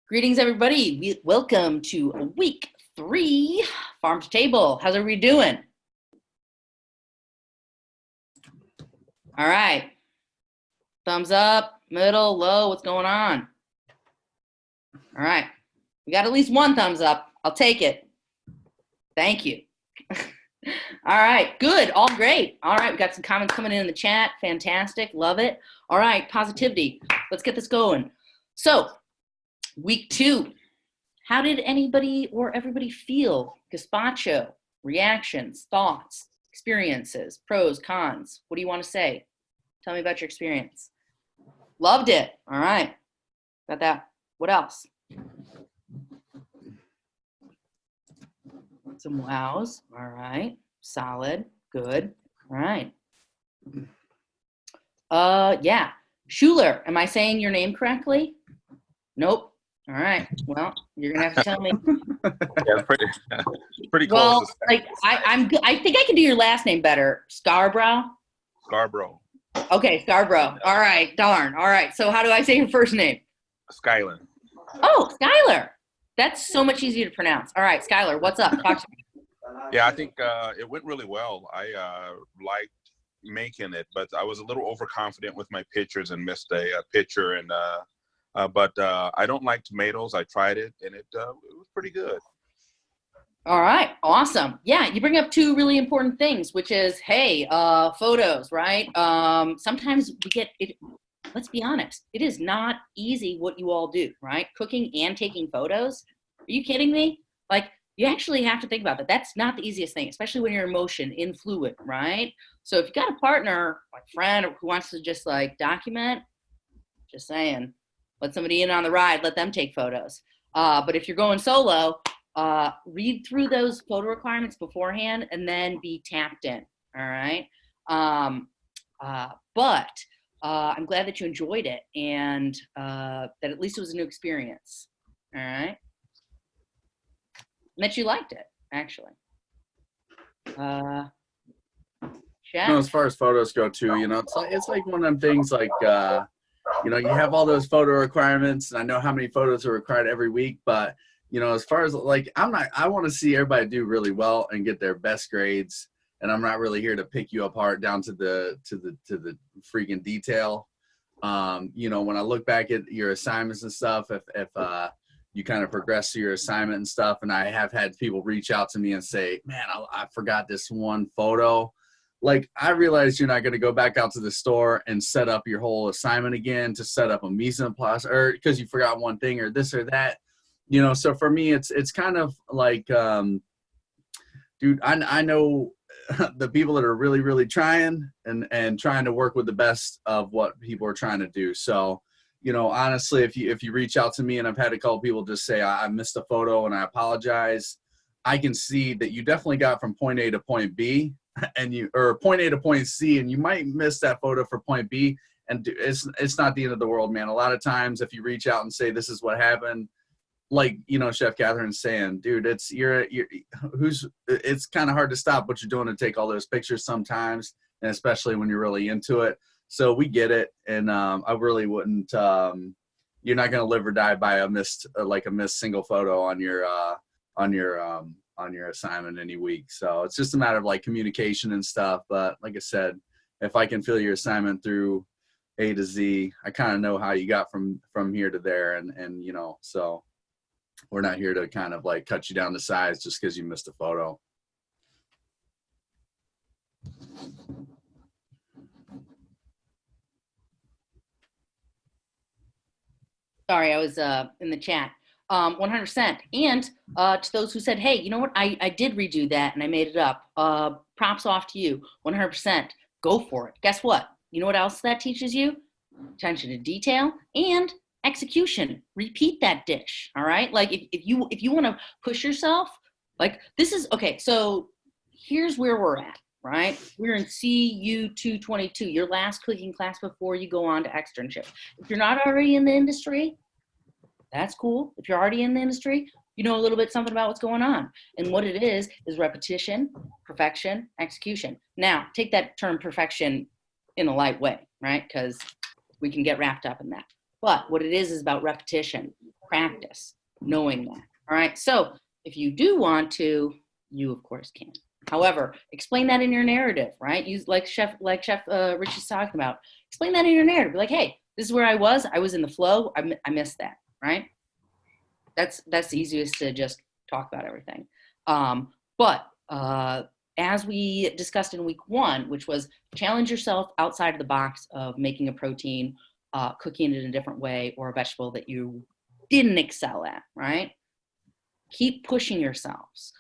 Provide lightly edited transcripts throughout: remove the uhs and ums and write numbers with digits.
Greetings, everybody. Welcome to week 3, Farm to Table. How's everybody doing? All right. Thumbs up, middle, low. What's going on? All right. We got at least one thumbs up. I'll take it. Thank you. All right. Good. All great. All right. We got some comments coming in the chat. Fantastic. Love it. All right. Positivity. Let's get this going. So, week 2. How did anybody or everybody feel? Gazpacho, reactions, thoughts, experiences, pros, cons. What do you want to say? Tell me about your experience. Loved it. All right. Got that. What else? Some wows. All right. Solid. Good. All right. Yeah. Schuler, am I saying your name correctly? Nope. All right. Well, you're gonna have to tell me. Yeah, pretty close. Well, like I'm good. I think I can do your last name better. Scarborough. Scarborough. Okay, Scarborough. All right. Darn. All right. So how do I say your first name? Skylar. Oh, Skylar. That's so much easier to pronounce. All right, Skylar. What's up? Talk to me. Yeah, I think it went really well. I liked making it, but I was a little overconfident with my pictures and missed a picture. And but I don't like tomatoes. I tried it, and it was pretty good. All right. Awesome. Yeah, you bring up 2 really important things, which is, hey, photos, right? Sometimes we get it. Let's be honest. It is not easy what you all do, right? Cooking and taking photos. Are you kidding me? Like, you actually have to think about that. That's not the easiest thing, especially when you're in motion, in fluid, right? So if you got a partner, like friend, who wants to just like document, just saying, let somebody in on the ride, let them take photos. But if you're going solo, read through those photo requirements beforehand and then be tapped in, all right? But I'm glad that you enjoyed it and that at least it was a new experience, all right? And that you liked it, actually. As far as photos go too, it's like one of them things like, you have all those photo requirements and I know how many photos are required every week, but as far as like, I want to see everybody do really well and get their best grades. And I'm not really here to pick you apart down to the freaking detail. When I look back at your assignments and stuff, if you kind of progress through your assignment and stuff, and I have had people reach out to me and say, man, I forgot this one photo. Like, I realize you're not going to go back out to the store and set up your whole assignment again to set up a mise en place, or because you forgot one thing or this or that. So for me, it's kind of like, dude, I know the people that are really, really trying and trying to work with the best of what people are trying to do. So, honestly, if you reach out to me, and I've had a couple people just say, I missed a photo and I apologize, I can see that you definitely got from point A to point B or point A to point C, and you might miss that photo for point B. And it's not the end of the world, man. A lot of times if you reach out and say, this is what happened, like, Chef Catherine's saying, dude, it's kind of hard to stop what you're doing to take all those pictures sometimes, and especially when you're really into it. So we get it. And I really wouldn't, you're not going to live or die by a missed single photo on your assignment any week. So it's just a matter of like communication and stuff. But like I said, if I can fill your assignment through A to Z, I kind of know how you got from here to there. And so we're not here to kind of like cut you down to size just because you missed a photo. Sorry, I was in the chat. 100%. And to those who said, hey, you know what? I did redo that and I made it up. Props off to you. 100%. Go for it. Guess what? You know what else that teaches you? Attention to detail and execution. Repeat that dish. All right. Like if you want to push yourself, like this is okay. So here's where we're at, right? We're in CU222, your last cooking class before you go on to externship. If you're not already in the industry, that's cool. If you're already in the industry, you know a little bit something about what's going on. And what it is repetition, perfection, execution. Now, take that term perfection in a light way, right? Because we can get wrapped up in that. But what it is about repetition. practice knowing that. All right. So if you do want to, you of course can. However, explain that in your narrative, right? Use like Chef Rich is talking about. Explain that in your narrative. Be like, hey, this is where I was. I was in the flow. I missed that, right? That's the easiest to just talk about everything. But as we discussed in week 1, which was challenge yourself outside of the box of making a protein, cooking it in a different way, or a vegetable that you didn't excel at, right? Keep pushing yourselves.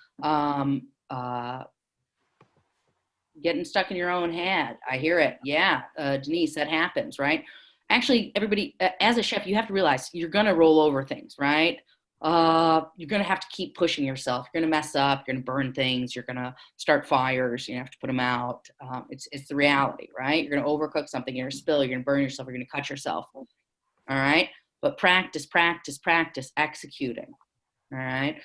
Getting stuck in your own head. I hear it. Yeah, Denise, that happens, right? Actually, everybody, as a chef, you have to realize you're going to roll over things, right? You're going to have to keep pushing yourself. You're going to mess up. You're going to burn things. You're going to start fires. You have to put them out. It's the reality, right? You're going to overcook something. You're going to spill. You're going to burn yourself. You're going to cut yourself. All right? But practice executing. All right?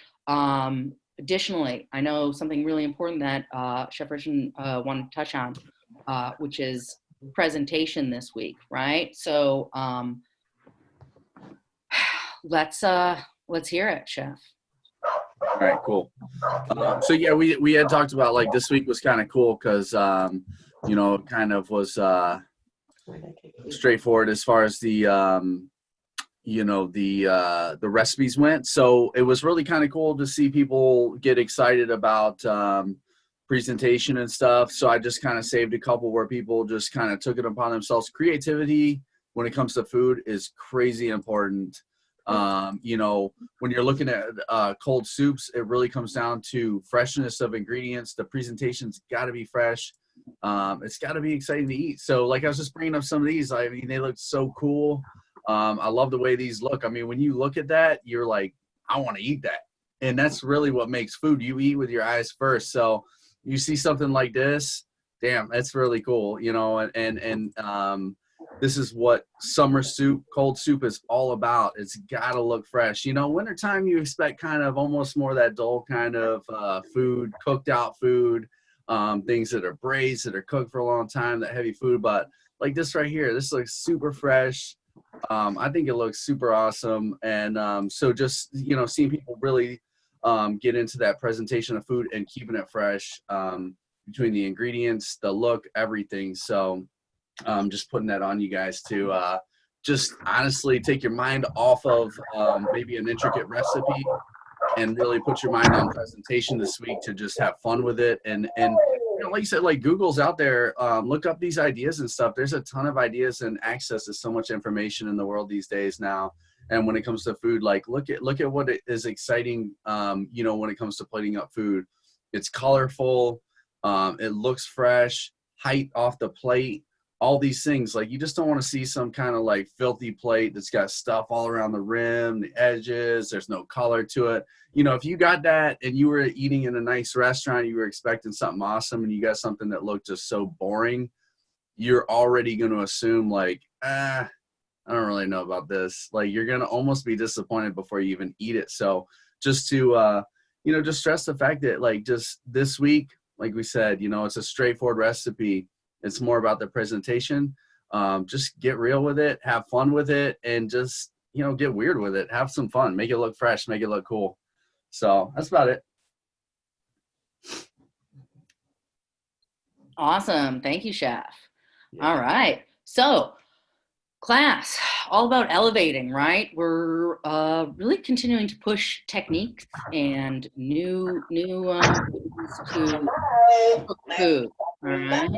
Additionally, I know something really important that Chef Richard wanted to touch on, which is presentation this week, right? So let's hear it, Chef. All right, cool. So yeah, we had talked about like this week was kind of cool because you know, it kind of was straightforward as far as the you know, the recipes went. So it was really kind of cool to see people get excited about presentation and stuff. So I just kind of saved a couple where people just kind of took it upon themselves. Creativity when it comes to food is crazy important. You know, when you're looking at cold soups, it really comes down to freshness of ingredients. The presentation's got to be fresh. It's got to be exciting to eat. So like I was just bringing up some of these. I mean, they look so cool. I love the way these look. I mean, when you look at that, you're like, I want to eat that. And that's really what makes food. You eat with your eyes first. So you see something like this, damn, that's really cool, you know, and this is what summer soup, cold soup is all about. It's got to look fresh. You know, wintertime, you expect kind of almost more of that dull kind of food, cooked out food, things that are braised, that are cooked for a long time, that heavy food. But like this right here, this looks super fresh. I think it looks super awesome. And so just, you know, seeing people really get into that presentation of food and keeping it fresh between the ingredients, the look, everything. So just putting that on you guys to just honestly take your mind off of maybe an intricate recipe and really put your mind on presentation this week to just have fun with it. And you know, like you said, like Google's out there, look up these ideas and stuff. There's a ton of ideas and access to so much information in the world these days now. And when it comes to food, like look at what is exciting, you know, when it comes to plating up food. It's colorful, it looks fresh, height off the plate, all these things. Like you just don't want to see some kind of like filthy plate that's got stuff all around the rim, the edges, there's no color to it. You know, if you got that and you were eating in a nice restaurant, you were expecting something awesome and you got something that looked just so boring, you're already going to assume like, I don't really know about this. Like you're going to almost be disappointed before you even eat it. So just to, you know, just stress the fact that like just this week, like we said, you know, it's a straightforward recipe. It's more about the presentation. Just get real with it, have fun with it, and just, you know, get weird with it. Have some fun, make it look fresh, make it look cool. So that's about it. Awesome. Thank you, Chef. Yeah. All right. So class, all about elevating, right? We're really continuing to push techniques and new to cook food. All right.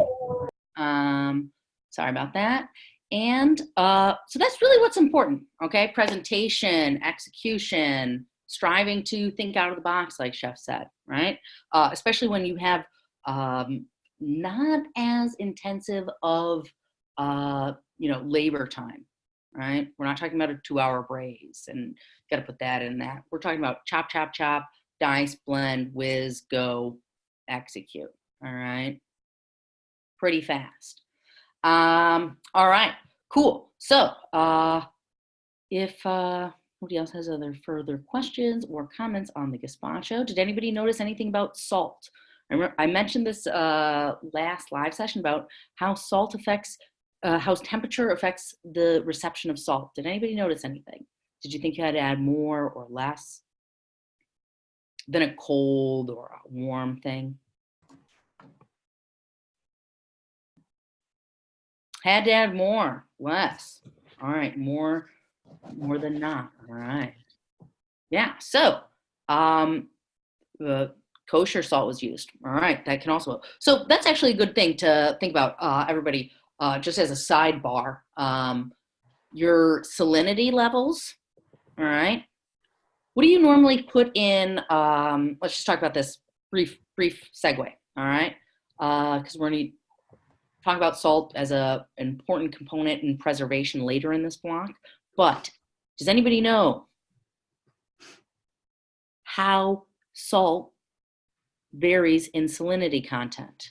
Sorry about that. And so that's really what's important, okay? Presentation, execution, striving to think out of the box, like Chef said, right? Especially when you have not as intensive of you know, labor time, right? We're not talking about a 2-hour braise and got to put that in that. We're talking about chop, chop, chop, dice, blend, whiz, go, execute. All right. Pretty fast. All right, cool. So if nobody else has other further questions or comments on the gazpacho, did anybody notice anything about salt? I mentioned this last live session about how salt affects, how temperature affects the reception of salt. Did anybody notice anything? Did you think you had to add more or less than a cold or a warm thing? Had to add more, less. All right, more than not. All right. Yeah, so the kosher salt was used. All right, that can also, so that's actually a good thing to think about, everybody, just as a sidebar. Your salinity levels, all right? What do you normally put in, let's just talk about this brief segue, all right? Because we're going to talk about salt as an important component in preservation later in this block. But does anybody know how salt varies in salinity content?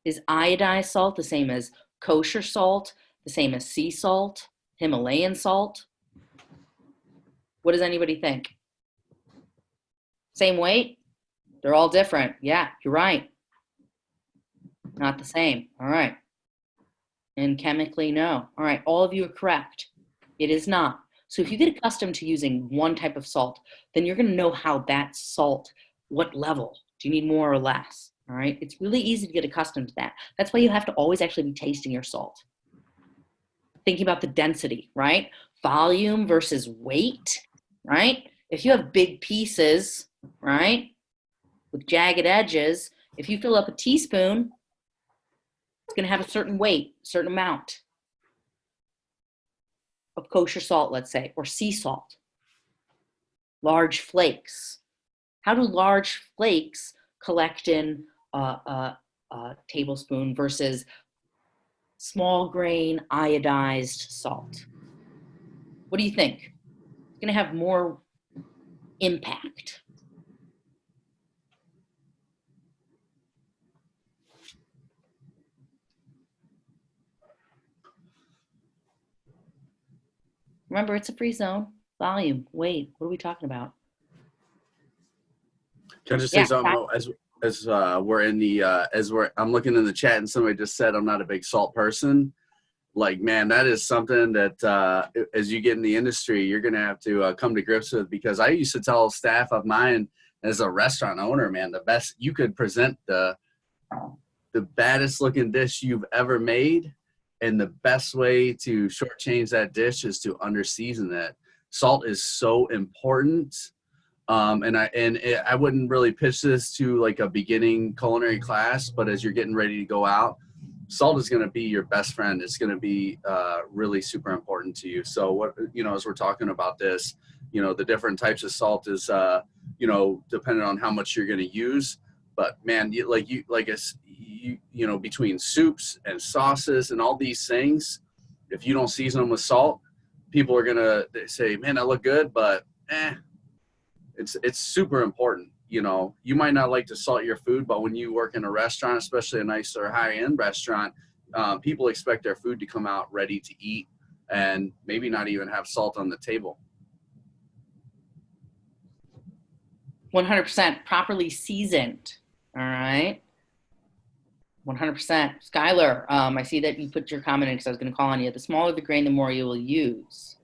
Is iodized salt the same as kosher salt, the same as sea salt, Himalayan salt? What does anybody think? Same weight? They're all different. Yeah, you're right. Not the same. All right. And chemically, no. All right, all of you are correct. It is not. So if you get accustomed to using one type of salt, then you're going to know how that salt, what level. Do you need more or less? All right. It's really easy to get accustomed to that. That's why you have to always actually be tasting your salt. Thinking about the density, right? Volume versus weight, right? If you have big pieces, right, with jagged edges, if you fill up a teaspoon, it's going to have a certain weight, certain amount of kosher salt, let's say, or sea salt. Large flakes. How do large flakes collect in a tablespoon versus small grain iodized salt? What do you think? It's going to have more impact. Remember, it's a free zone. Volume, weight, what are we talking about? Can I just say something? As we're in the I'm looking in the chat and somebody just said I'm not a big salt person. Like, man, that is something that as you get in the industry, you're gonna have to come to grips with, because I used to tell staff of mine as a restaurant owner, man, the best you could present the baddest looking dish you've ever made, and the best way to shortchange that dish is to under season it. Salt is so important. And I wouldn't really pitch this to like a beginning culinary class, but as you're getting ready to go out, salt is going to be your best friend. It's going to be really super important to you. So what, as we're talking about this, the different types of salt is, depending on how much you're going to use. But man, between soups and sauces and all these things, if you don't season them with salt, people are going to say, man, that look good, but it's super important. You might not like to salt your food, but when you work in a restaurant, especially a nice or high-end restaurant, people expect their food to come out ready to eat and maybe not even have salt on the table. 100% properly seasoned. All right. 100%. Skylar, I see that you put your comment in because I was going to call on you. The smaller the grain, the more you will use.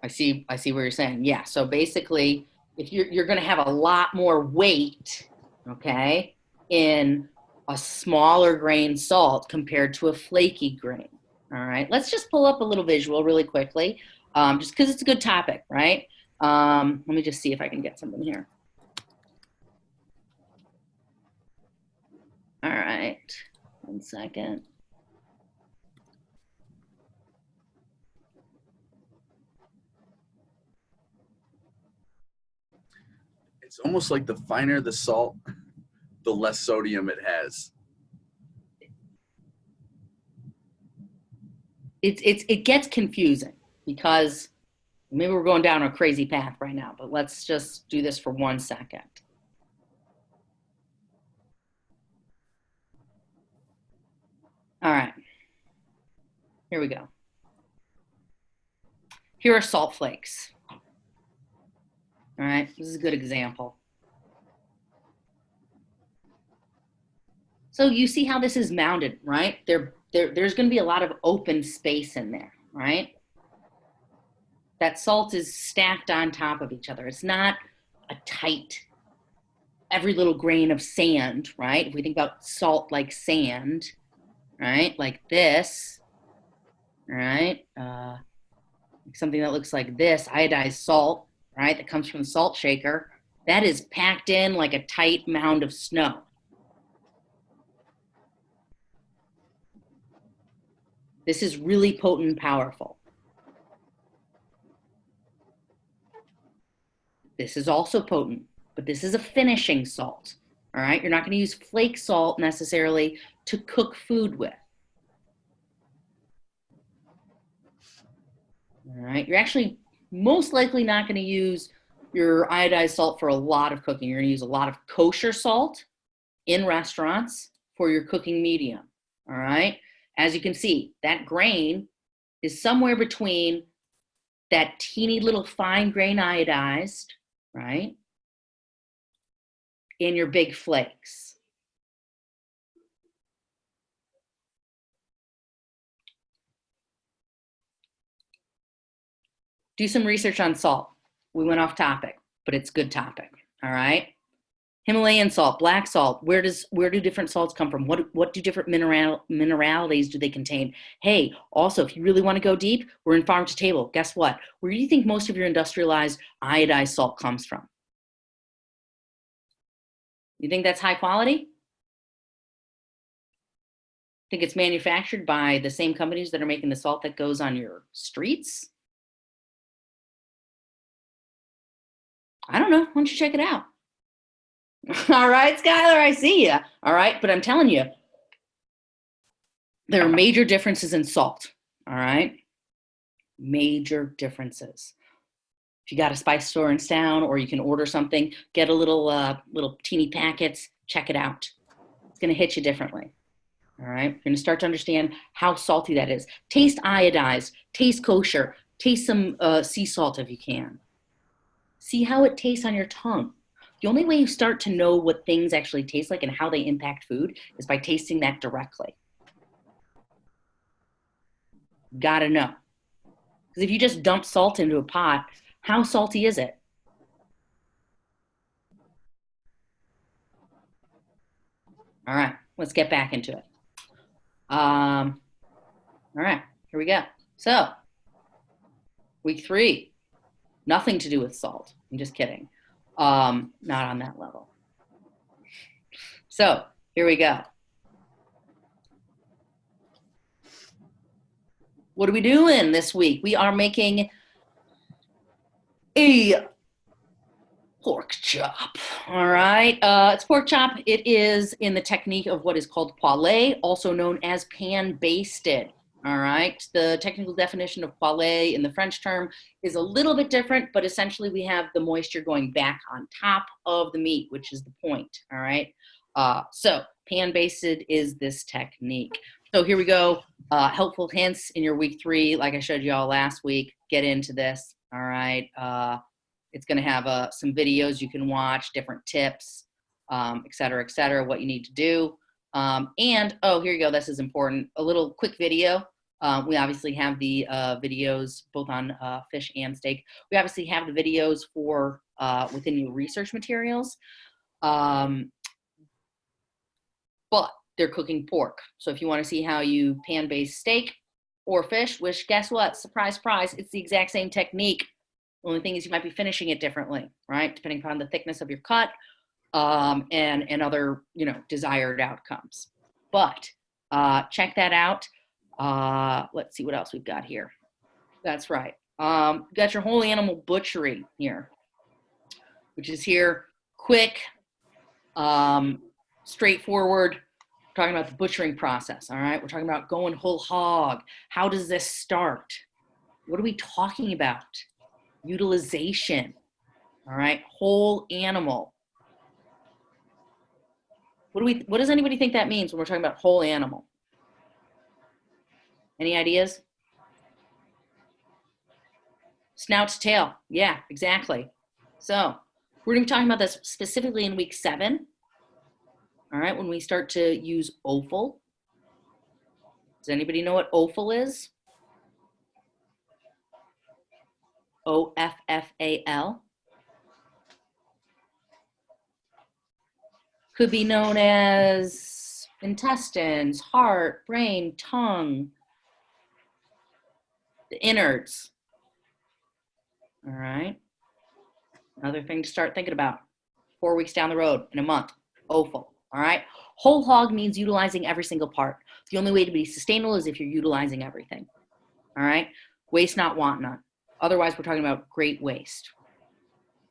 I see what you're saying. Yeah. So basically, if you're going to have a lot more weight, okay, in a smaller grain salt compared to a flaky grain. All right. Let's just pull up a little visual really quickly, just because it's a good topic, right? Let me just see if I can get something here. All right. 1 second. It's almost like the finer the salt, the less sodium it has. It gets confusing because maybe we're going down a crazy path right now, but let's just do this for 1 second. All right. Here we go. Here are salt flakes. All right. This is a good example. So you see how this is mounded, right? There's going to be a lot of open space in there, right? That salt is stacked on top of each other. It's not a tight, every little grain of sand, right? If we think about salt like sand, right? Like this, right? Something that looks like this, iodized salt, right? That comes from the salt shaker. That is packed in like a tight mound of snow. This is really potent and powerful. This is also potent, but this is a finishing salt, all right? You're not going to use flake salt necessarily to cook food with. All right, you're actually most likely not going to use your iodized salt for a lot of cooking. You're going to use a lot of kosher salt in restaurants for your cooking medium, all right? As you can see, that grain is somewhere between that teeny little fine grain iodized, right, and your big flakes. Do some research on salt. We went off topic, but it's good topic, all right? Himalayan salt, black salt, where do different salts come from? What do different mineralities do they contain? Hey, also, if you really want to go deep, we're in farm to table. Guess what? Where do you think most of your industrialized iodized salt comes from? You think that's high quality? Think it's manufactured by the same companies that are making the salt that goes on your streets? I don't know. Why don't you check it out? All right, Skylar, I see you. All right, but I'm telling you, there are major differences in salt. All right, major differences. If you got a spice store in town, or you can order something, get a little teeny packets, check it out. It's going to hit you differently. All right, you're going to start to understand how salty that is. Taste iodized, taste kosher, taste some sea salt if you can. See how it tastes on your tongue. The only way you start to know what things actually taste like and how they impact food is by tasting that directly. Gotta know. Because if you just dump salt into a pot, how salty is it? All right, let's get back into it. All right, here we go. So, week 3, nothing to do with salt. I'm just kidding. Not on that level. So, here we go. What are we doing this week? We are making a pork chop. All right. It's pork chop. It is in the technique of what is called poêlée, also known as pan-basted. All right. The technical definition of poêlée in the French term is a little bit different, but essentially we have the moisture going back on top of the meat, which is the point. All right. So pan-basted is this technique. So here we go. Helpful hints in your week 3, like I showed you all last week. Get into this. All right. It's going to have some videos you can watch, different tips, et cetera, what you need to do. And, oh, here you go. This is important. A little quick video. We obviously have the videos both on fish and steak. We obviously have the videos for within your research materials. But they're cooking pork. So if you want to see how you pan-baste steak or fish, which guess what? Surprise, surprise, it's the exact same technique. The only thing is you might be finishing it differently, right? Depending upon the thickness of your cut and other, desired outcomes. But check that out. Let's see what else we've got here. That's right. You've got your whole animal butchery here, which is here, quick, straightforward. We're talking about the butchering process, all right? We're talking about going whole hog. How does this start? What are we talking about? Utilization, all right? Whole animal. What does anybody think that means when we're talking about whole animal? Any ideas? Snout to tail. Yeah, exactly. So we're going to be talking about this specifically in week 7. All right, when we start to use offal, does anybody know what offal is? OFFAL. Could be known as intestines, heart, brain, tongue, the innards. All right. Another thing to start thinking about. 4 weeks down the road, in a month, offal. All right. Whole hog means utilizing every single part. The only way to be sustainable is if you're utilizing everything. All right. Waste not, want not. Otherwise, we're talking about great waste.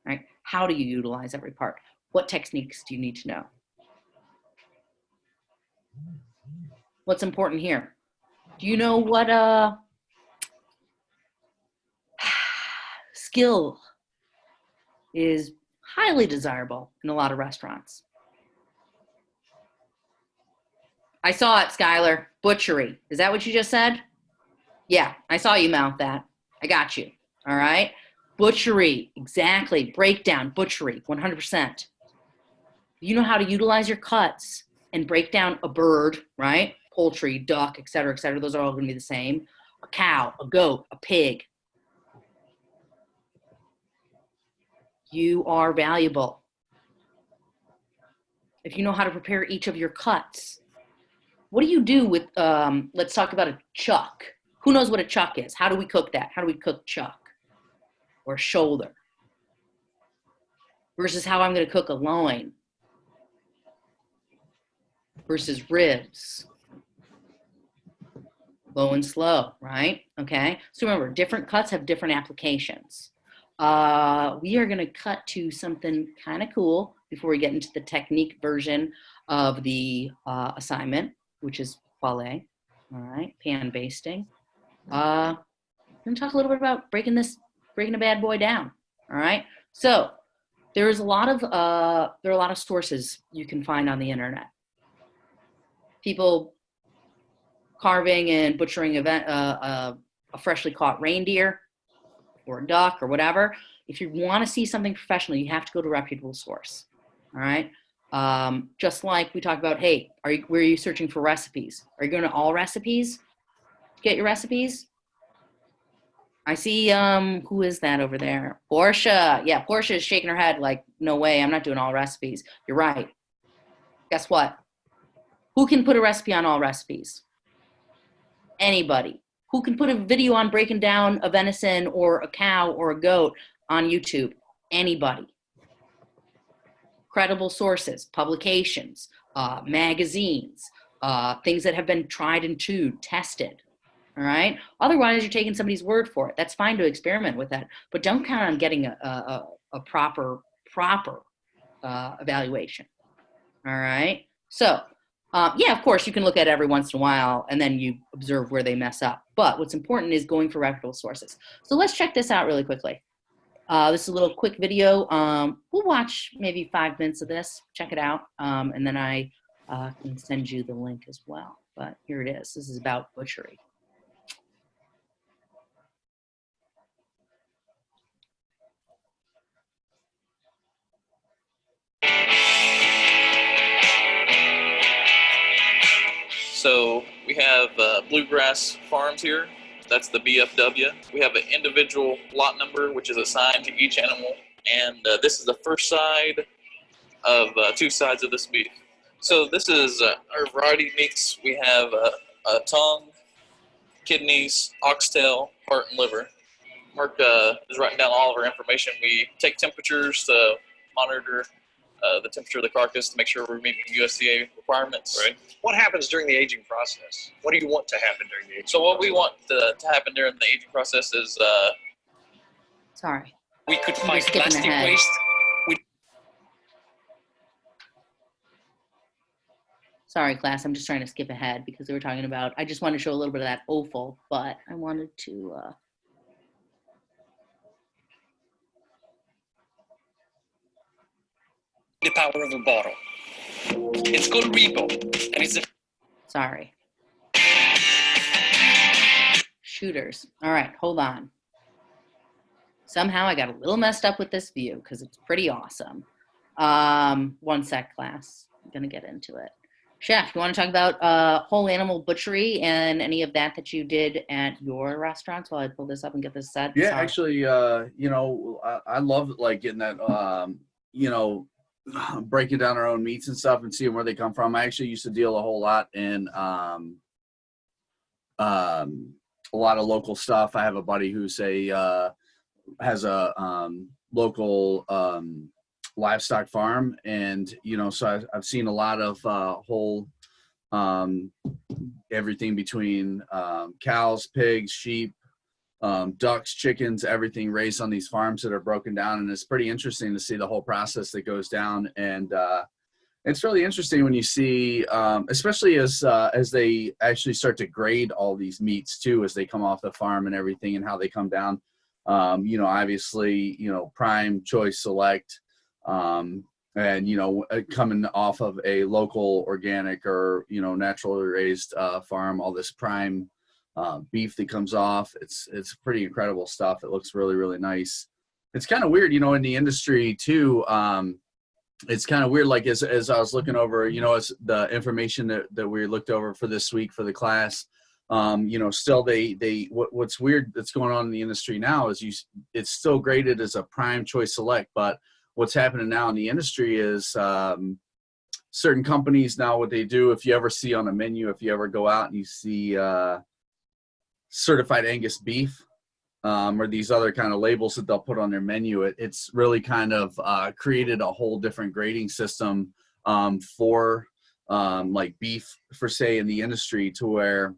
All right. How do you utilize every part? What techniques do you need to know? What's important here? Do you know what skill is highly desirable in a lot of restaurants? I saw it, Skylar. Butchery. Is that what you just said? Yeah, I saw you mouth that. I got you. All right. Butchery. Exactly. Breakdown. Butchery. 100%. You know how to utilize your cuts and break down a bird, right? Poultry, duck, et cetera, et cetera. Those are all going to be the same. A cow, a goat, a pig. You are valuable. If you know how to prepare each of your cuts. What do you do with, let's talk about a chuck. Who knows what a chuck is? How do we cook that? How do we cook chuck or shoulder? Versus how I'm going to cook a loin versus ribs. Low and slow, right? Okay. So remember, different cuts have different applications. We are going to cut to something kind of cool before we get into the technique version of the assignment, which is poêlée. All right. Pan basting. We're going to talk a little bit about breaking a bad boy down. All right. So there are a lot of sources you can find on the internet. People carving and butchering a freshly caught reindeer or a duck or whatever. If you want to see something professional, you have to go to a reputable source. All right. Just like we talk about, hey, where are you searching for recipes? Are you going to All Recipes to get your recipes? I see, who is that over there? Portia. Yeah, Portia is shaking her head like, no way, I'm not doing All Recipes. You're right. Guess what? Who can put a recipe on All Recipes? Anybody. Who can put a video on breaking down a venison or a cow or a goat on YouTube? Anybody. Credible sources, publications, magazines, things that have been tried and true, tested. All right. Otherwise, you're taking somebody's word for it. That's fine to experiment with that, but don't count on getting a proper evaluation. All right. So, yeah, of course, you can look at it every once in a while and then you observe where they mess up. But what's important is going for reputable sources. So let's check this out really quickly. This is a little quick video. We'll watch maybe 5 minutes of this. Check it out. And then I can send you the link as well. But here it is. This is about butchery. So we have Bluegrass Farms here. That's the BFW. We have an individual lot number, which is assigned to each animal. And this is the first side of 2 sides of this beef. So this is our variety meats. We have a tongue, kidneys, oxtail, heart, and liver. Mark is writing down all of our information. We take temperatures to monitor the temperature of the carcass to make sure we're meeting USDA requirements. Right. What happens during the aging process? What do you want to happen during the aging process? So what we want to happen during the aging process is... Sorry. We could find plastic waste. Sorry, class. I'm just trying to skip ahead because we were talking about, I just wanted to show a little bit of that offal, but I wanted to... The power of a bottle. It's called Repo, and it's a... Sorry. Shooters. All right, hold on. Somehow I got a little messed up with this view because it's pretty awesome. 1 sec, class. going to get into it. Chef, you want to talk about whole animal butchery and any of that you did at your restaurants while I pull this up and get this set? Yeah, Sorry. actually, you know, I love like getting that, you know, breaking down our own meats and stuff and seeing where they come from. I actually used to deal a whole lot in a lot of local stuff. I have a buddy who's has a local livestock farm, and you know, so I've seen a lot of whole everything between cows, pigs, sheep, ducks, chickens, everything raised on these farms that are broken down, and it's pretty interesting to see the whole process that goes down. And it's really interesting when you see, especially as they actually start to grade all these meats too, as they come off the farm and everything, and how they come down. You know, obviously, you know, prime, choice, select, and you know, coming off of a local, organic, or you know, naturally raised farm, all this prime beef that comes off. It's pretty incredible stuff. It looks really, really nice. It's kind of weird, you know, in the industry too. It's kind of weird, like as I was looking over, you know, as the information that we looked over for this week for the class, you know, still what's weird that's going on in the industry now is it's still graded as a prime, choice, select, but what's happening now in the industry is certain companies now, what they do, if you ever see on a menu, if you ever go out and you see certified Angus beef, or these other kind of labels that they'll put on their menu, it's really kind of created a whole different grading system for like beef, for say, in the industry, to where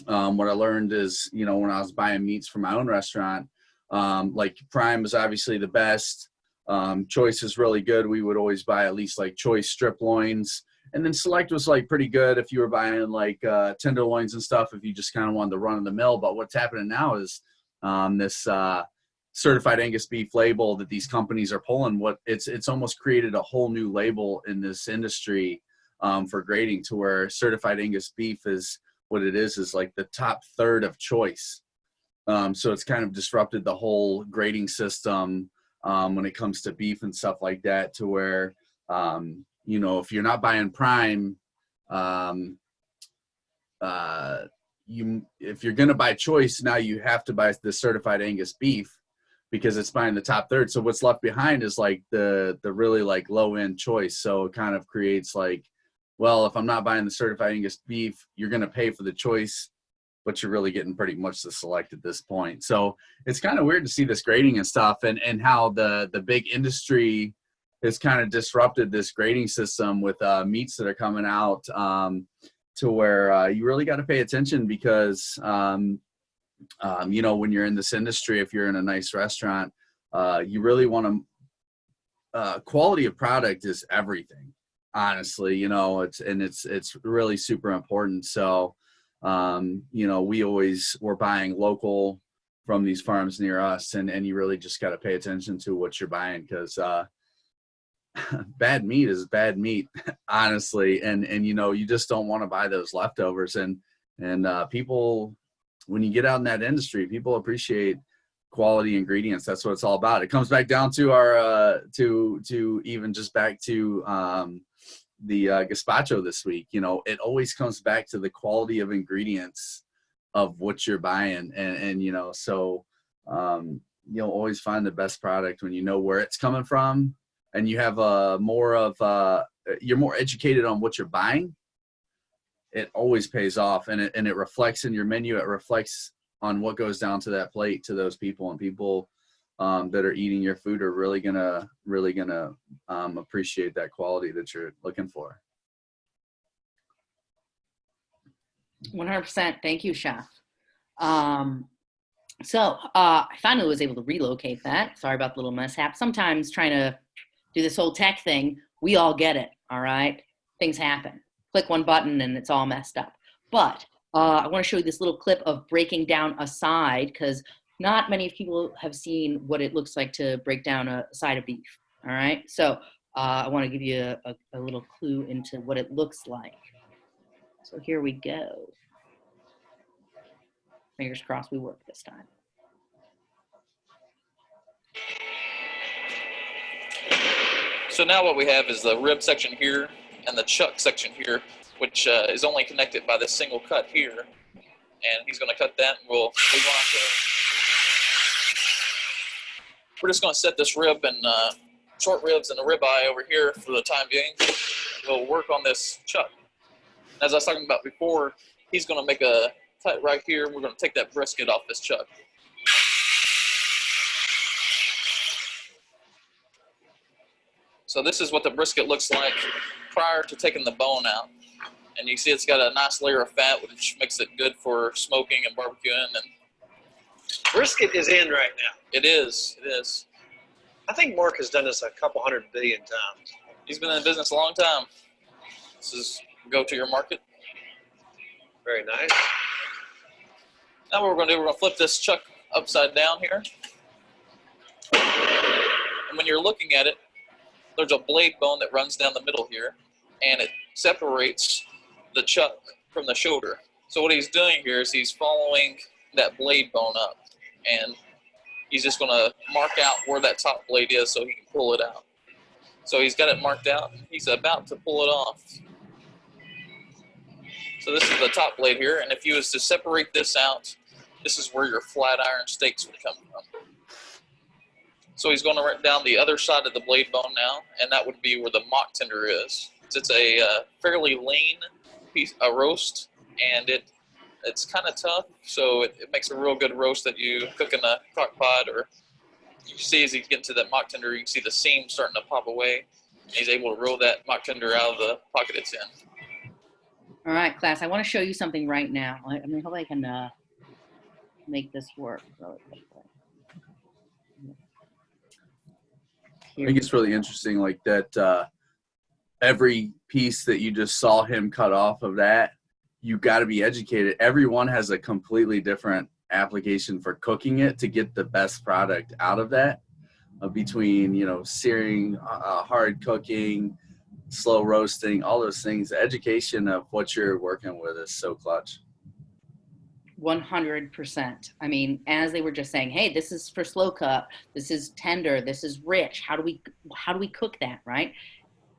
what I learned is, you know, when I was buying meats for my own restaurant, like prime is obviously the best. Choice is really good. We would always buy at least like choice strip loins. And then select was like pretty good if you were buying like tenderloins and stuff, if you just kind of wanted the run of the mill. But what's happening now is this certified Angus beef label that these companies are pulling, it's almost created a whole new label in this industry for grading, to where certified Angus beef is what it is like the top third of choice. So it's kind of disrupted the whole grading system when it comes to beef and stuff like that, to where you know, if you're not buying prime, if you're going to buy choice, now you have to buy the certified Angus beef because it's buying the top third. So what's left behind is like the really like low end choice. So it kind of creates like, well, if I'm not buying the certified Angus beef, you're going to pay for the choice, but you're really getting pretty much the select at this point. So it's kind of weird to see this grading and stuff, and how the big industry has kind of disrupted this grading system with meats that are coming out, to where you really got to pay attention, because you know, when you're in this industry, if you're in a nice restaurant, you really want to quality of product is everything, honestly. You know, it's really super important. So you know, we're buying local from these farms near us, and you really just got to pay attention to what you're buying, because bad meat is bad meat, honestly. And you know, you just don't want to buy those leftovers. And people, when you get out in that industry, people appreciate quality ingredients. That's what it's all about. It comes back down to our to even just back to the gazpacho this week. You know, it always comes back to the quality of ingredients of what you're buying, and you know, so you'll always find the best product when you know where it's coming from, and you have you're more educated on what you're buying. It always pays off, and it reflects in your menu. It reflects on what goes down to that plate to those people, and people that are eating your food are really gonna appreciate that quality that you're looking for. 100%. Thank you, Chef. So I finally was able to relocate that. Sorry about the little mishap. Sometimes trying to do this whole tech thing, we all get it, all right? Things happen. Click one button and it's all messed up. But I want to show you this little clip of breaking down a side, because not many people have seen what it looks like to break down a side of beef, all right? So I want to give you a little clue into what it looks like. So here we go. Fingers crossed we work this time. So now what we have is the rib section here, and the chuck section here, which is only connected by this single cut here. And he's going to cut that, and we'll move on to it. We're just going to set this rib and short ribs and the ribeye over here for the time being. We'll work on this chuck. As I was talking about before, he's going to make a cut right here. We're going to take that brisket off this chuck. So this is what the brisket looks like prior to taking the bone out. And you see it's got a nice layer of fat, which makes it good for smoking and barbecuing. And brisket is in right now. it is. I think Mark has done this a couple 100 billion times. He's been in business a long time. This is go to your market. Very nice. Now what we're going to do, we're going to flip this chuck upside down here. And when you're looking at it, there's a blade bone that runs down the middle here, and it separates the chuck from the shoulder. So what he's doing here is he's following that blade bone up, and he's just going to mark out where that top blade is so he can pull it out. So he's got it marked out, and he's about to pull it off. So this is the top blade here, and if you was to separate this out, this is where your flat iron steaks would come from. So he's going to run down the other side of the blade bone now, and that would be where the mock tender is. It's a fairly lean piece, a roast, and it's kind of tough, so it makes a real good roast that you cook in a crock pot. Or you see as you get into that mock tender, you can see the seam starting to pop away. And he's able to roll that mock tender out of the pocket it's in. All right, class, I want to show you something right now. I hope I can make this work really quickly. I think it's really interesting, like that every piece that you just saw him cut off of that, you got to be educated. Everyone has a completely different application for cooking it to get the best product out of that, between, you know, searing, hard cooking, slow roasting, all those things. The education of what you're working with is so clutch. 100%. I mean, as they were just saying, hey, this is for slow cut, this is tender, this is rich. How do we cook that, right?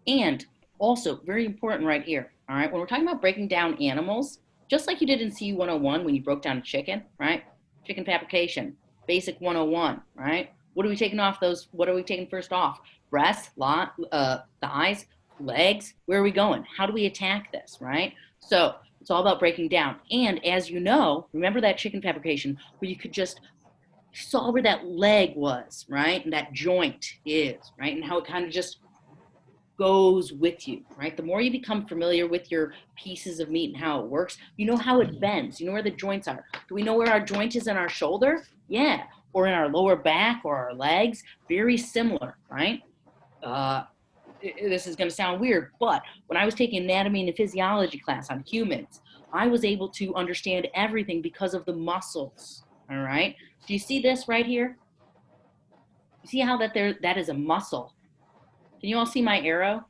And also, very important right here, all right, when we're talking about breaking down animals, just like you did in CU101 when you broke down a chicken, right? Chicken fabrication, basic 101, right? What are we taking off those? What are we taking first off? Breasts, thighs, legs. Where are we going? How do we attack this, right? So it's all about breaking down. And as you know, remember that chicken fabrication where you could just saw where that leg was, right? And that joint is, right? And how it kind of just goes with you, right? The more you become familiar with your pieces of meat and how it works, you know how it bends. You know where the joints are. Do we know where our joint is in our shoulder? Yeah. Or in our lower back or our legs? Very similar, right? This is going to sound weird, but when I was taking anatomy and physiology class on humans, I was able to understand everything because of the muscles, all right? Do you see this right here? You see how that is a muscle? Can you all see my arrow?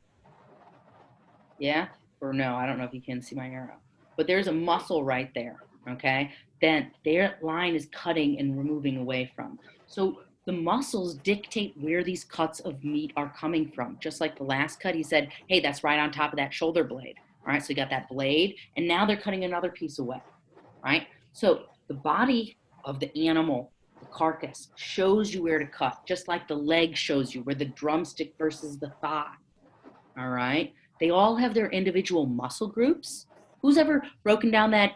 Yeah? Or no, I don't know if you can see my arrow. But there's a muscle right there, okay? Then their line is cutting and removing away from. So the muscles dictate where these cuts of meat are coming from. Just like the last cut, he said, hey, that's right on top of that shoulder blade. All right, so you got that blade, and now they're cutting another piece away, right? So the body of the animal, the carcass, shows you where to cut, just like the leg shows you where the drumstick versus the thigh, all right? They all have their individual muscle groups. Who's ever broken down that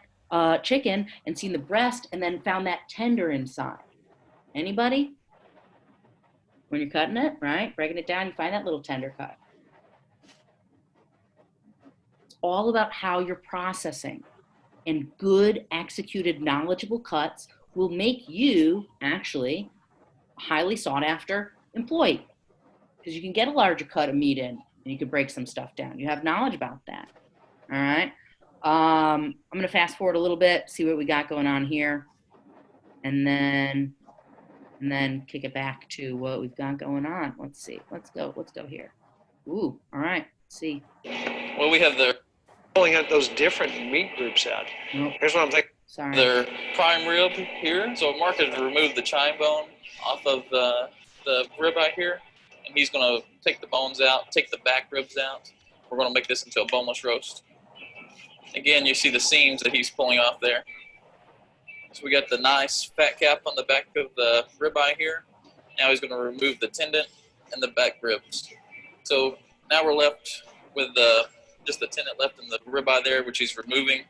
chicken and seen the breast and then found that tender inside? Anybody? When you're cutting it, right? Breaking it down, you find that little tender cut. It's all about how you're processing. And good, executed, knowledgeable cuts will make you actually a highly sought after employee. Because you can get a larger cut of meat in and you can break some stuff down. You have knowledge about that. All right. I'm going to fast forward a little bit, see what we got going on here. And then kick it back to what we've got going on. Let's see. Let's go here. Ooh, all right. Let's see. Well, we have Pulling out those different meat groups out. Nope. Here's what I'm thinking. Sorry. their prime rib here. So Mark has removed the chine bone off of the ribeye here, and he's going to take the bones out, take the back ribs out. We're going to make this into a boneless roast. Again, you see the seams that he's pulling off there. So we got the nice fat cap on the back of the ribeye here. Now he's going to remove the tendon and the back ribs. So now we're left with just the tendon left in the ribeye there, which he's removing.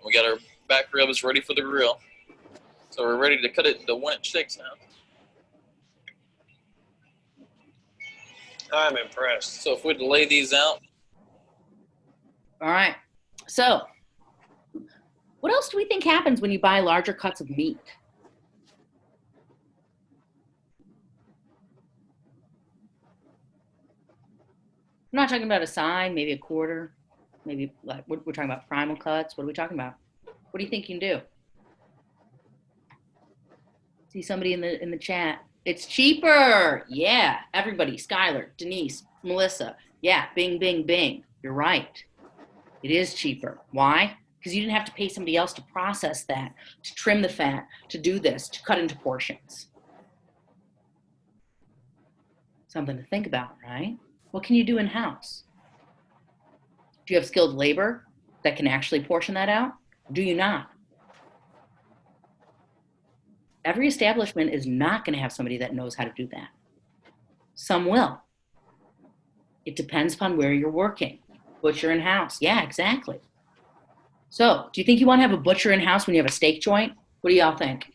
We got our back ribs ready for the grill. So we're ready to cut it into 1-inch steaks now. I'm impressed. So if we'd lay these out. All right. So what else do we think happens when you buy larger cuts of meat? I'm not talking about a side, maybe a quarter, maybe like we're talking about primal cuts. What are we talking about? What do you think you can do? See somebody in the chat. It's cheaper. Yeah, everybody. Skylar, Denise, Melissa. Yeah, bing, bing, bing. You're right. It is cheaper. Why? Because you didn't have to pay somebody else to process that, to trim the fat, to do this, to cut into portions. Something to think about, right? What can you do in-house? Do you have skilled labor that can actually portion that out? Do you not? Every establishment is not going to have somebody that knows how to do that. Some will. It depends upon where you're working. Butcher in-house. Yeah, exactly. So, do you think you want to have a butcher in-house when you have a steak joint? What do y'all think?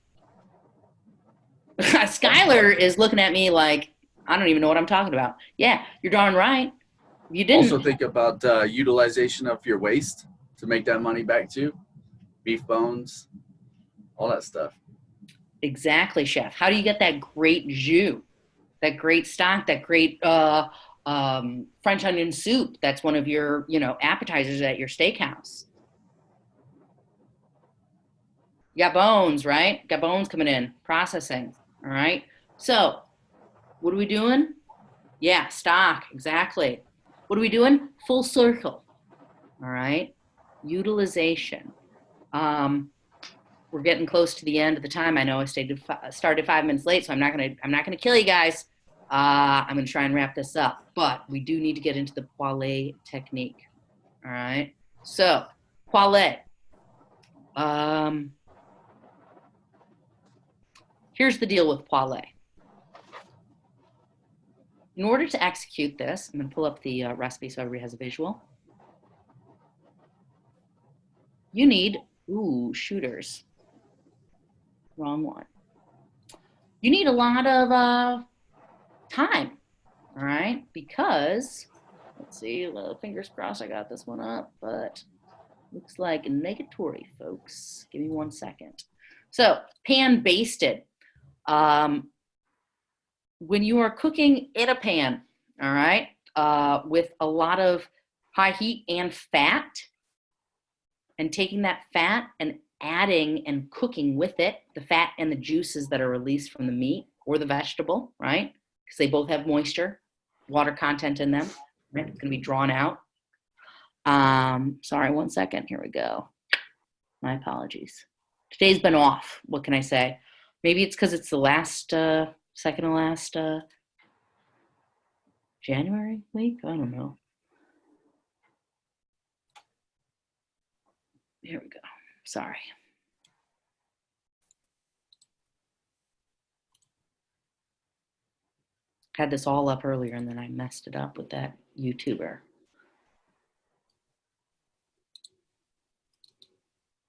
Skylar is looking at me like, I don't even know what I'm talking about. Yeah, you're darn right. You didn't. Also think about utilization of your waste to make that money back too. Beef bones, all that stuff. Exactly, chef. How do you get that great jus, that great stock, that great French onion soup? That's one of your, appetizers at your steakhouse. You got bones, right? Got bones coming in, processing, all right? So what are we doing? Yeah, stock, exactly. What are we doing? Full circle, all right? Utilization. We're getting close to the end of the time. I know I started 5 minutes late, so I'm not gonna kill you guys. I'm gonna try and wrap this up, but we do need to get into the poêlée technique, all right? So, poêlée. Here's the deal with poêlée. In order to execute this, I'm going to pull up the recipe so everybody has a visual. You need, shooters. Wrong one. You need a lot of time, all right? Because, let's see, fingers crossed I got this one up, but looks like negatory, folks. Give me 1 second. So, pan basted. When you are cooking in a pan, all right, with a lot of high heat and fat, and taking that fat and adding and cooking with it, the fat and the juices that are released from the meat or the vegetable, right? Because they both have moisture, water content in them, right? It's going to be drawn out. Sorry, 1 second. Here we go. My apologies. Today's been off. What can I say? Maybe it's because it's the last, second to last January week? I don't know. Here we go. Sorry. Had this all up earlier and then I messed it up with that YouTuber.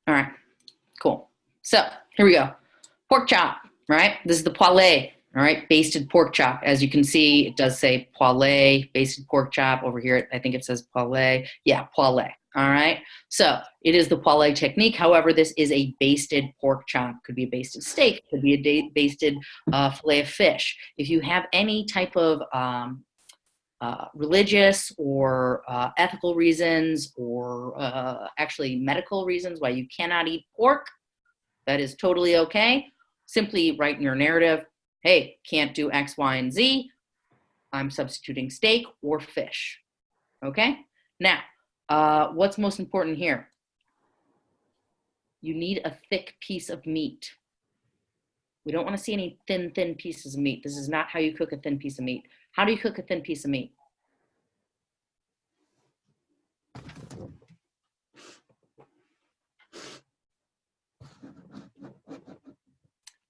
All right, cool. So here we go. Pork chop, right? This is the poêlée, all right? Basted pork chop. As you can see, it does say poêlée, basted pork chop. Over here, I think it says poêlée. Yeah, poêlée, all right? So it is the poêlée technique. However, this is a basted pork chop. Could be a basted steak, could be a basted fillet of fish. If you have any type of religious or ethical reasons or actually medical reasons why you cannot eat pork, that is totally okay. Simply write in your narrative, hey, can't do X, Y, and Z. I'm substituting steak or fish. Okay? Now, what's most important here? You need a thick piece of meat. We don't want to see any thin pieces of meat. This is not how you cook a thin piece of meat. How do you cook a thin piece of meat?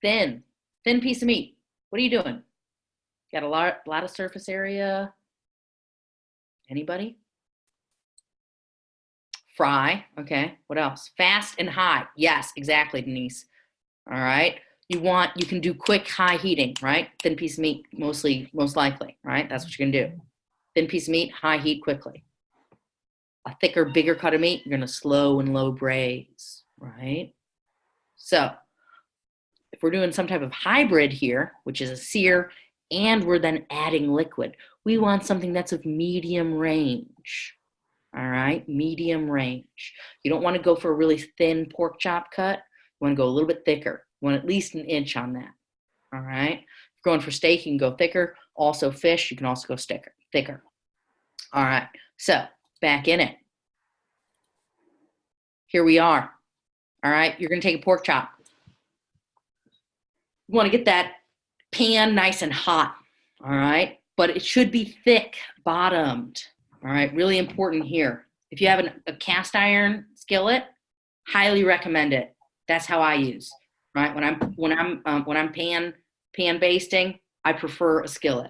thin piece of meat. What are you doing? Got a lot of surface area. Anybody? Fry. Okay. What else? Fast and high. Yes, exactly, Denise. All right. You can do quick high heating, right? Thin piece of meat, most likely, right? That's what you're gonna do. Thin piece of meat, high heat quickly. A thicker, bigger cut of meat, you're gonna slow and low braise, right? So if we're doing some type of hybrid here, which is a sear, and we're then adding liquid, we want something that's of medium range. All right, medium range. You don't want to go for a really thin pork chop cut. You want to go a little bit thicker. You want at least an inch on that. All right. If you're going for steak, you can go thicker. Also fish, you can also go thicker. All right. So back in it. Here we are. All right. You're going to take a pork chop. You want to get that pan nice and hot. All right. But it should be thick bottomed. All right, really important here. If you have a cast iron skillet, highly recommend it. That's how I use. Right, when I'm pan basting, I prefer a skillet,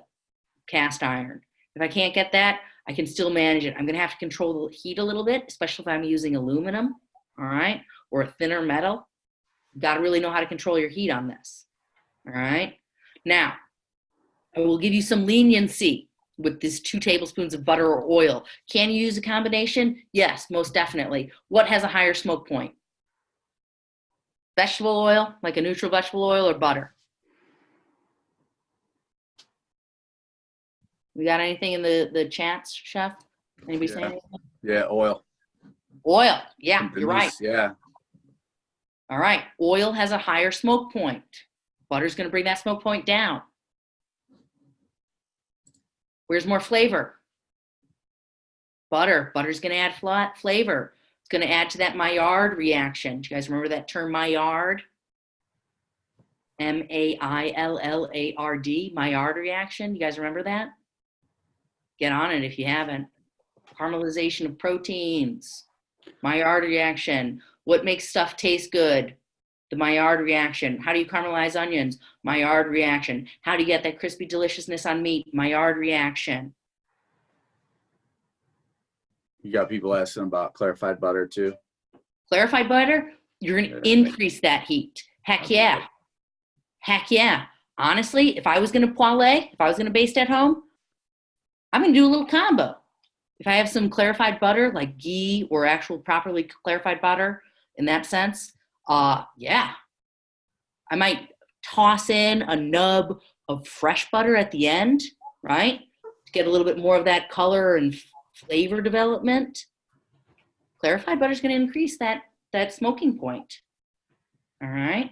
cast iron. If I can't get that, I can still manage it. I'm gonna have to control the heat a little bit, especially if I'm using aluminum, all right, or a thinner metal. You gotta really know how to control your heat on this. All right. Now, I will give you some leniency with this 2 tablespoons of butter or oil. Can you use a combination? Yes, most definitely. What has a higher smoke point? Vegetable oil, like a neutral vegetable oil, or butter? We got anything in the chats, Chef? Anybody saying anything? Yeah, oil. Oil, yeah, you're right. Yeah. All right, oil has a higher smoke point. Butter's gonna bring that smoke point down. Where's more flavor? Butter. Butter's going to add flavor. It's going to add to that Maillard reaction. Do you guys remember that term Maillard? M-A-I-L-L-A-R-D, Maillard reaction. You guys remember that? Get on it if you haven't. Caramelization of proteins. Maillard reaction. What makes stuff taste good? The Maillard reaction. How do you caramelize onions? Maillard reaction. How do you get that crispy deliciousness on meat? Maillard reaction. You got people asking about clarified butter too. Clarified butter, you're going to increase that heat. Heck yeah. Heck yeah. Honestly, if I was going to poêle, if I was going to baste at home, I'm going to do a little combo. If I have some clarified butter, like ghee or actual properly clarified butter in that sense, yeah, I might toss in a nub of fresh butter at the end, right? To get a little bit more of that color and flavor development. Clarified butter is going to increase that smoking point. All right.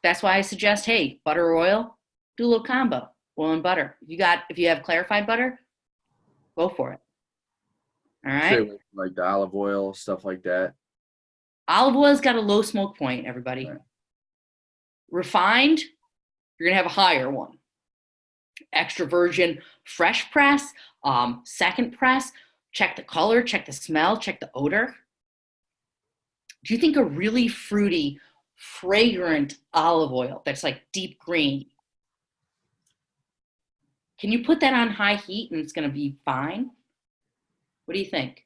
That's why I suggest, hey, butter or oil, do a little combo, oil and butter. If you have clarified butter, go for it. All right. Like the olive oil, stuff like that. Olive oil's got a low smoke point, everybody. Right. Refined, you're going to have a higher one. Extra virgin fresh press, second press, check the color, check the smell, check the odor. Do you think a really fruity, fragrant olive oil that's like deep green, can you put that on high heat and it's going to be fine? What do you think?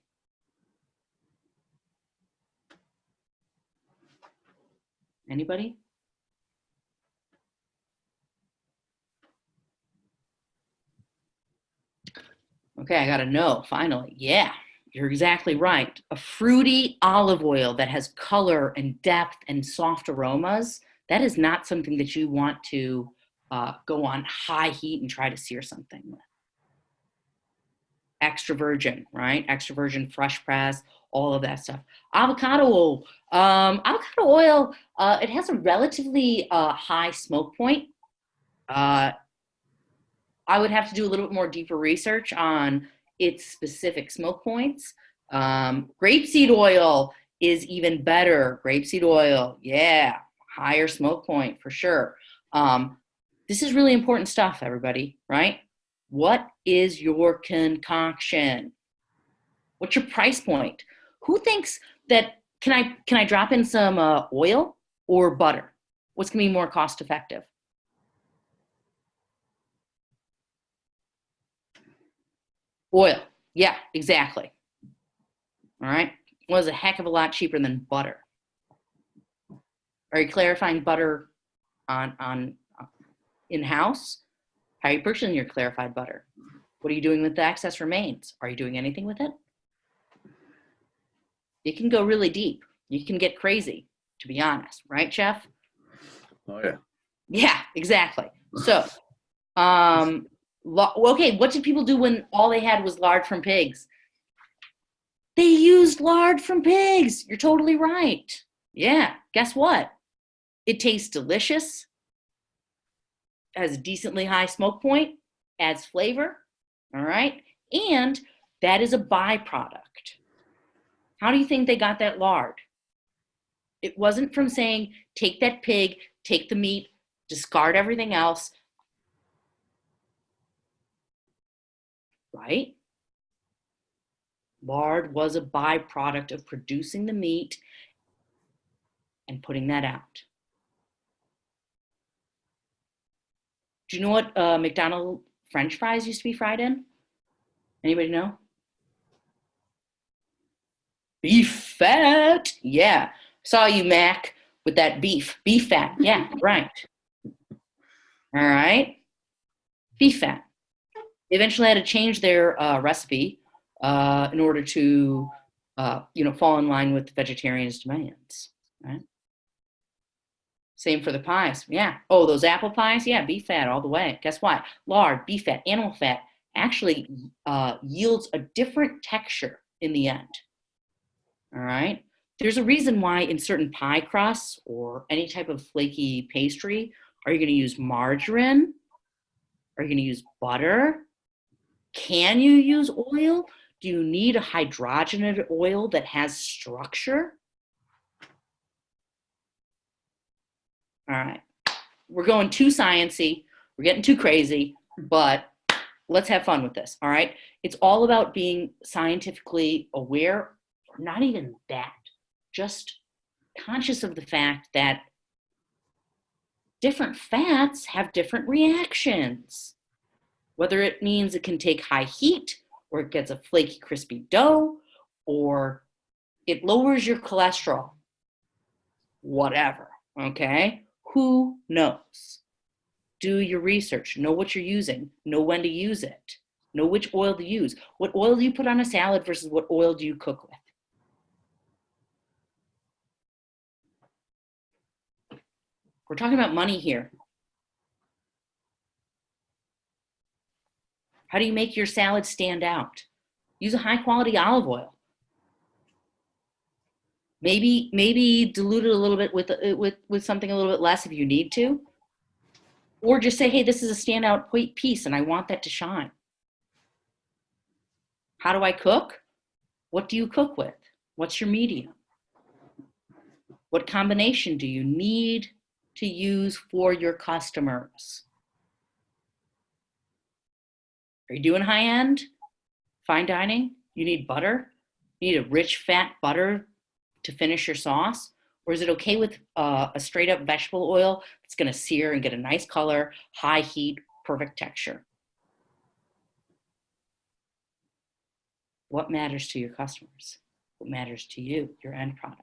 Anybody? Okay, I got to know, finally. Yeah, you're exactly right. A fruity olive oil that has color and depth and soft aromas, that is not something that you want to go on high heat and try to sear something with. Extra virgin, right? Extra virgin, fresh press, all of that stuff. Avocado oil. It has a relatively high smoke point. I would have to do a little bit more deeper research on its specific smoke points. Grapeseed oil is even better. Grapeseed oil, yeah, higher smoke point for sure. This is really important stuff, everybody, right? What is your concoction? What's your price point? Who thinks that, can I drop in some oil or butter? What's going to be more cost effective? Oil. Yeah, exactly. All right. Oil is a heck of a lot cheaper than butter. Are you clarifying butter on in-house? How are you purchasing your clarified butter? What are you doing with the excess remains? Are you doing anything with it? It can go really deep. You can get crazy, to be honest, right, Chef? Oh yeah. Yeah, exactly. So, okay, what did people do when all they had was lard from pigs? They used lard from pigs. You're totally right. Yeah, guess what? It tastes delicious, has a decently high smoke point, adds flavor, all right? And that is a byproduct. How do you think they got that lard? It wasn't from saying, take that pig, take the meat, discard everything else, right? Lard was a byproduct of producing the meat and putting that out. Do you know what McDonald's French fries used to be fried in? Anybody know? Beef fat. Yeah. Saw you, Mac, with that beef fat. Yeah, right. All right. Beef fat. They eventually had to change their recipe in order to, fall in line with vegetarians' demands. Right. Same for the pies. Yeah. Oh, those apple pies. Yeah, beef fat all the way. Guess what? Lard, beef fat, animal fat actually yields a different texture in the end. All right. There's a reason why in certain pie crusts or any type of flaky pastry, are you going to use margarine? Are you going to use butter? Can you use oil? Do you need a hydrogenated oil that has structure? All right. We're going too sciencey. We're getting too crazy, but let's have fun with this. All right. It's all about being scientifically aware, or not even that, just conscious of the fact that different fats have different reactions. Whether it means it can take high heat, or it gets a flaky, crispy dough, or it lowers your cholesterol. Whatever, okay? Who knows? Do your research. Know what you're using. Know when to use it. Know which oil to use. What oil do you put on a salad versus what oil do you cook with? We're talking about money here. How do you make your salad stand out? Use a high quality olive oil. Maybe dilute it a little bit with something a little bit less if you need to. Or just say, hey, this is a standout piece and I want that to shine. How do I cook? What do you cook with? What's your medium? What combination do you need to use for your customers? Are you doing high end, fine dining? You need butter? You need a rich fat butter to finish your sauce? Or is it okay with a straight up vegetable oil that's going to sear and get a nice color, high heat, perfect texture? What matters to your customers? What matters to you, your end product?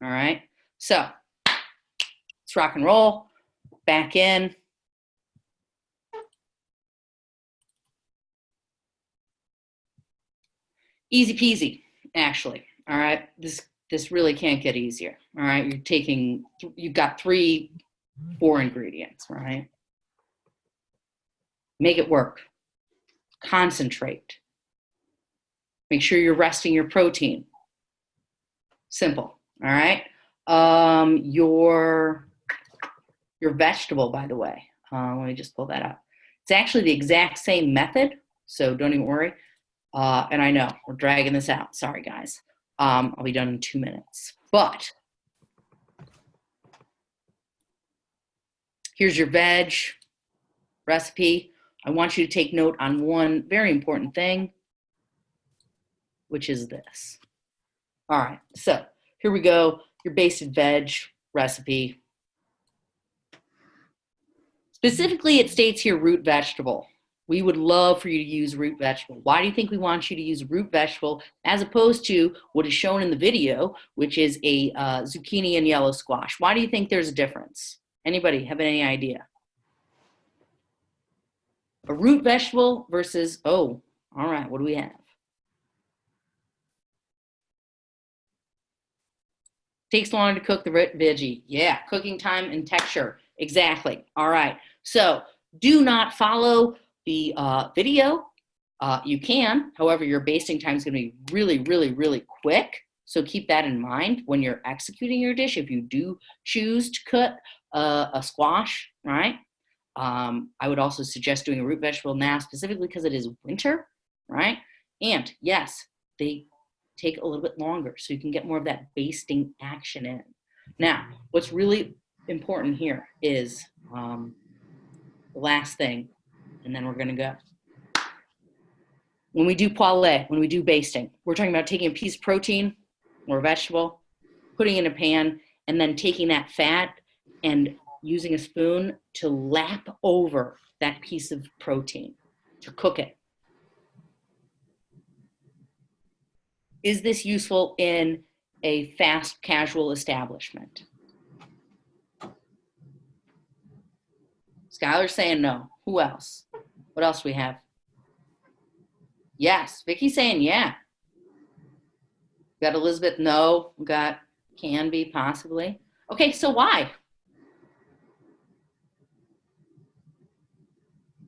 All right. So let's rock and roll. Back in. Easy peasy, actually. All right. This really can't get easier. All right. You've got 3, 4 ingredients, right? Make it work. Concentrate. Make sure you're resting your protein. Simple. All right. Your vegetable, by the way. Let me just pull that up. It's actually the exact same method, so don't even worry. And I know we're dragging this out. Sorry, guys. I'll be done in 2 minutes. But here's your veg recipe. I want you to take note on one very important thing, which is this. All right, so here we go. Your basic veg recipe. Specifically, it states here root vegetable. We would love for you to use root vegetable. Why do you think we want you to use root vegetable as opposed to what is shown in the video, which is a zucchini and yellow squash? Why do you think there's a difference? Anybody have any idea? A root vegetable versus, oh, all right, what do we have? Takes longer to cook the veggie. Yeah, cooking time and texture. Exactly. All right. So do not follow the video. You can, however, your basting time is going to be really, really, really quick. So keep that in mind when you're executing your dish. If you do choose to cut a squash, right? I would also suggest doing a root vegetable now, specifically because it is winter, right? And yes, they take a little bit longer, so you can get more of that basting action in. Now, what's really important here is the last thing, and then we're gonna go. When we do poêlée, when we do basting, we're talking about taking a piece of protein or a vegetable, putting it in a pan, and then taking that fat and using a spoon to lap over that piece of protein to cook it. Is this useful in a fast casual establishment? Skylar's saying no. Who else? What else do we have? Yes, Vicky's saying yeah. We got Elizabeth, no. We got can be, possibly. Okay, so why?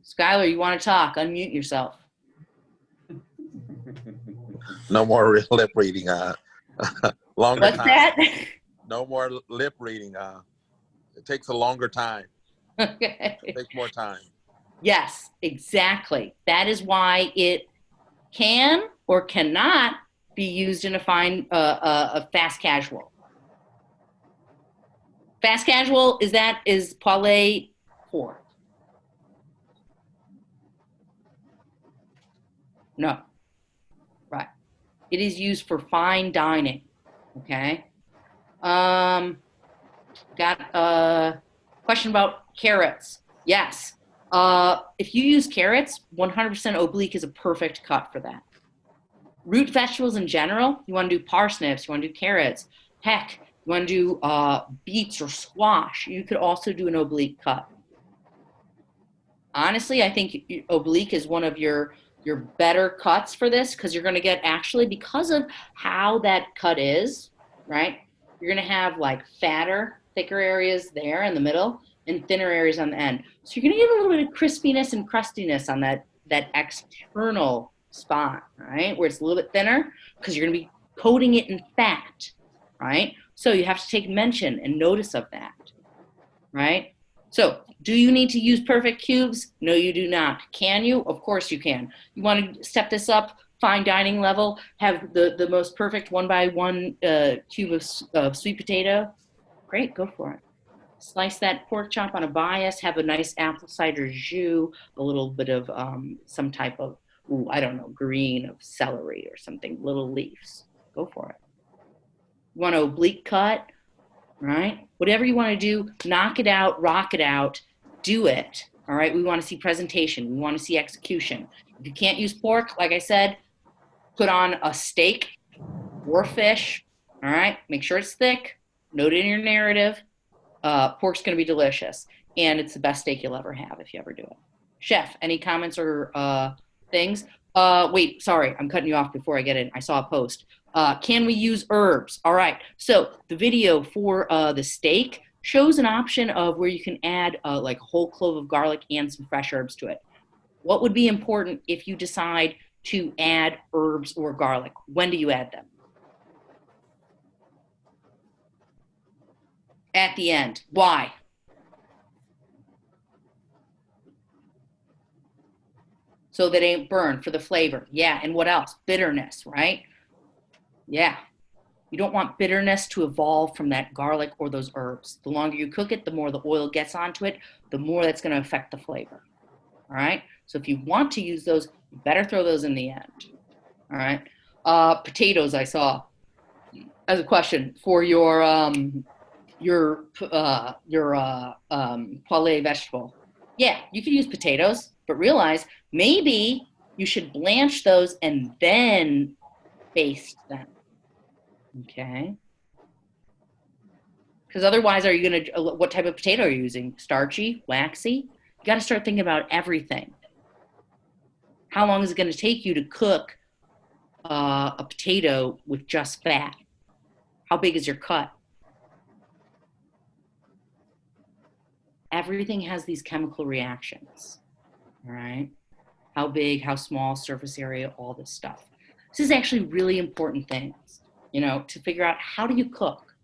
Skylar, you want to talk? Unmute yourself. No more lip reading. Longer What's time. that? No more lip reading. It takes a longer time. Okay. It takes more time. Yes, exactly. That is why it can or cannot be used in a fast casual. Fast casual is poêlée for? No. Right. It is used for fine dining. Okay. Got a question about carrots. Yes. If you use carrots, 100% oblique is a perfect cut for that. Root vegetables in general, you want to do parsnips, you want to do carrots, heck, you want to do beets or squash, you could also do an oblique cut. Honestly, I think oblique is one of your better cuts for this because you're going to get, actually, because of how that cut is, right, you're going to have like fatter, thicker areas there in the middle and thinner areas on the end. So you're going to get a little bit of crispiness and crustiness on that external spot, right, where it's a little bit thinner because you're going to be coating it in fat, right? So you have to take mention and notice of that, right? So do you need to use perfect cubes? No, you do not. Can you? Of course you can. You want to step this up, fine dining level, have the most perfect 1x1 cube of sweet potato? Great, go for it. Slice that pork chop on a bias, have a nice apple cider jus, a little bit of some type of, I don't know, green of celery or something, little leaves. Go for it. You want an oblique cut, right? Whatever you want to do, knock it out, rock it out, do it. All right, we want to see presentation. We want to see execution. If you can't use pork, like I said, put on a steak or fish. All right, make sure it's thick. Note it in your narrative. Pork's going to be delicious, and it's the best steak you'll ever have if you ever do it. Chef, any comments or things? Wait, sorry, I'm cutting you off before I get in. I saw a post. Can we use herbs? All right, so the video for the steak shows an option of where you can add like a whole clove of garlic and some fresh herbs to it. What would be important if you decide to add herbs or garlic? When do you add them? At the end. Why? So that it ain't burn, for the flavor. Yeah, and what else? Bitterness, right? Yeah. You don't want bitterness to evolve from that garlic or those herbs. The longer you cook it, the more the oil gets onto it, the more that's going to affect the flavor. All right? So if you want to use those, you better throw those in the end. All right? Potatoes, I saw as a question for your poêlée vegetable. Yeah, you could use potatoes, but realize maybe you should blanch those and then baste them. Okay. Because otherwise, are you going to, what type of potato are you using? Starchy, waxy? You got to start thinking about everything. How long is it going to take you to cook a potato with just fat? How big is your cut? Everything has these chemical reactions, all right? How big, how small, surface area, all this stuff. This is actually really important things, you know, to figure out how do you cook?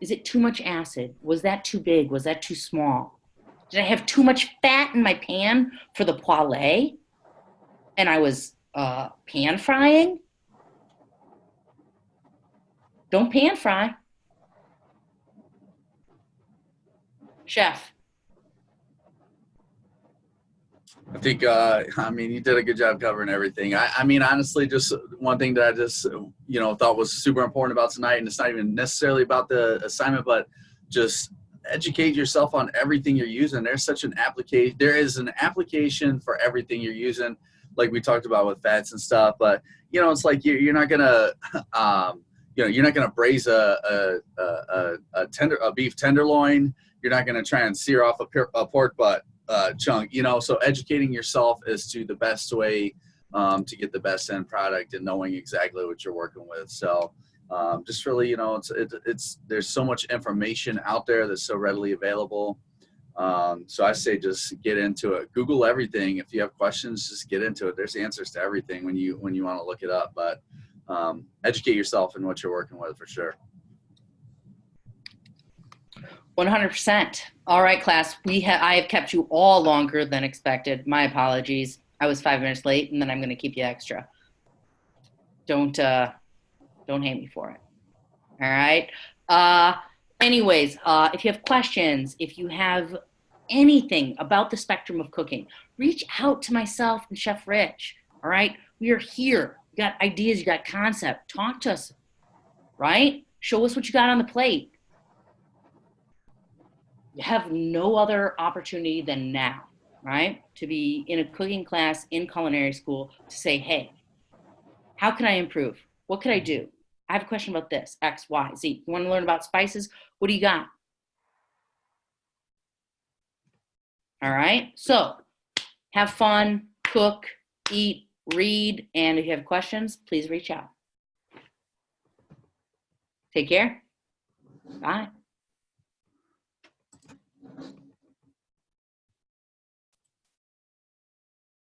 Is it too much acid? Was that too big? Was that too small? Did I have too much fat in my pan for the poêlée? And I was pan frying? Don't pan fry. Chef. I think, I mean, you did a good job covering everything. I mean, honestly, just one thing that I just, you know, thought was super important about tonight, and it's not even necessarily about the assignment, but just educate yourself on everything you're using. There's such an application. There is an application for everything you're using, like we talked about with fats and stuff. But, you know, it's like you're not going to, you know, you're not going to braise a beef tenderloin. You're not going to try and sear off a pork butt chunk, you know. So educating yourself as to the best way to get the best end product and knowing exactly what you're working with. So just really, you know, it's there's so much information out there that's so readily available. So I say just get into it. Google everything. If you have questions, just get into it. There's answers to everything when you want to look it up. But educate yourself in what you're working with for sure. 100%. All right, class. I have kept you all longer than expected. My apologies. I was 5 minutes late, and then I'm going to keep you extra. Don't hate me for it. All right. Anyways, if you have questions, if you have anything about the spectrum of cooking, reach out to myself and Chef Rich. All right. We are here. You got ideas. You got concept. Talk to us. Right. Show us what you got on the plate. You have no other opportunity than now, right? To be in a cooking class in culinary school to say, hey, how can I improve? What could I do? I have a question about this, X, Y, Z. You want to learn about spices? What do you got? All right. So have fun, cook, eat, read, and if you have questions, please reach out. Take care. Bye.